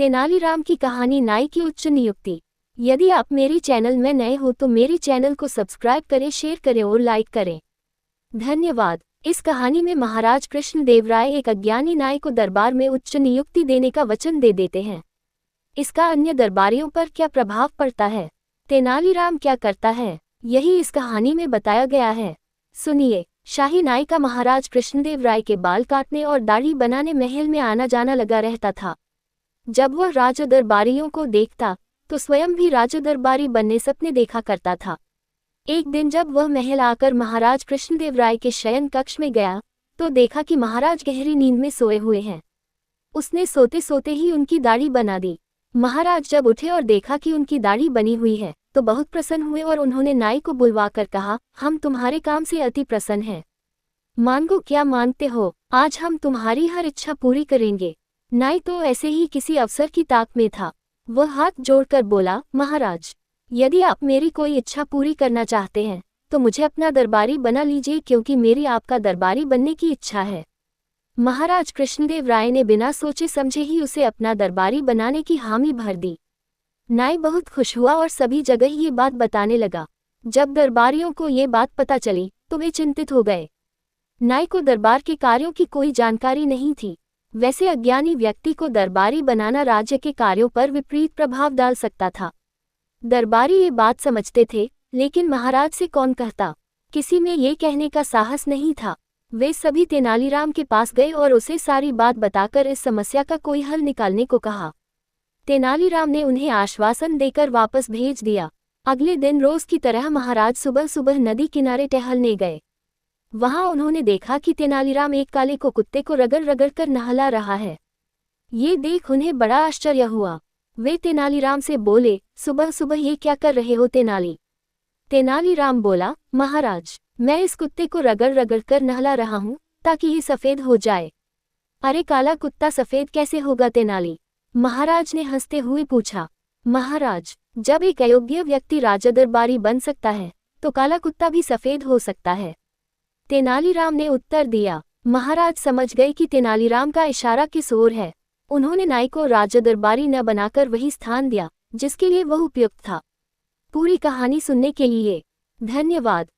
तेनालीराम की कहानी नाई की उच्च नियुक्ति। यदि आप मेरी चैनल में नए हो तो मेरी चैनल को सब्सक्राइब करें, शेयर करें और लाइक करें। धन्यवाद। इस कहानी में महाराज कृष्णदेवराय एक अज्ञानी नाई को दरबार में उच्च नियुक्ति देने का वचन दे देते हैं। इसका अन्य दरबारियों पर क्या प्रभाव पड़ता है? तेनालीराम क्या करता है? यही इस कहानी में बताया गया है। सुनिए। शाही नाई का महाराज कृष्णदेवराय के बाल काटने और दाढ़ी बनाने महल में आना जाना लगा रहता था। जब वह राज दरबारियों को देखता तो स्वयं भी राज दरबारी बनने सपने देखा करता था। एक दिन जब वह महल आकर महाराज कृष्णदेवराय के शयन कक्ष में गया तो देखा कि महाराज गहरी नींद में सोए हुए हैं। उसने सोते सोते ही उनकी दाढ़ी बना दी। महाराज जब उठे और देखा कि उनकी दाढ़ी बनी हुई है तो बहुत प्रसन्न हुए और उन्होंने नाई को बुलवाकर कहा, हम तुम्हारे काम से अति प्रसन्न हैं। मांगो, क्या मांगते हो? आज हम तुम्हारी हर इच्छा पूरी करेंगे। नाई तो ऐसे ही किसी अफसर की ताक में था। वह हाथ जोड़कर बोला, महाराज, यदि आप मेरी कोई इच्छा पूरी करना चाहते हैं तो मुझे अपना दरबारी बना लीजिए, क्योंकि मेरी आपका दरबारी बनने की इच्छा है। महाराज कृष्णदेवराय ने बिना सोचे समझे ही उसे अपना दरबारी बनाने की हामी भर दी। नाई बहुत खुश हुआ और सभी जगह ये बात बताने लगा। जब दरबारियों को ये बात पता चली तो वे चिंतित हो गए। नाई को दरबार के कार्यों की कोई जानकारी नहीं थी। वैसे अज्ञानी व्यक्ति को दरबारी बनाना राज्य के कार्यों पर विपरीत प्रभाव डाल सकता था। दरबारी ये बात समझते थे, लेकिन महाराज से कौन कहता? किसी में ये कहने का साहस नहीं था। वे सभी तेनालीराम के पास गए और उसे सारी बात बताकर इस समस्या का कोई हल निकालने को कहा। तेनालीराम ने उन्हें आश्वासन देकर वापस भेज दिया। अगले दिन रोज की तरह महाराज सुबह सुबह नदी किनारे टहलने गए। वहां उन्होंने देखा कि तेनालीराम एक काले को कुत्ते को रगड़ रगड़ कर नहला रहा है। ये देख उन्हें बड़ा आश्चर्य हुआ। वे तेनालीराम से बोले, सुबह सुबह ये क्या कर रहे हो तेनाली? तेनालीराम बोला, महाराज, मैं इस कुत्ते को रगड़ रगड़ कर नहला रहा हूँ ताकि ये सफेद हो जाए। अरे काला कुत्ता सफेद कैसे होगा तेनाली? महाराज ने हंसते हुए पूछा। महाराज, जब एक अयोग्य व्यक्ति राजदरबारी बन सकता है तो काला कुत्ता भी सफेद हो सकता है। तेनालीराम ने उत्तर दिया। महाराज समझ गए कि तेनालीराम का इशारा किस ओर है। उन्होंने नाई को राजदरबारी न बनाकर वही स्थान दिया जिसके लिए वह उपयुक्त था। पूरी कहानी सुनने के लिए धन्यवाद।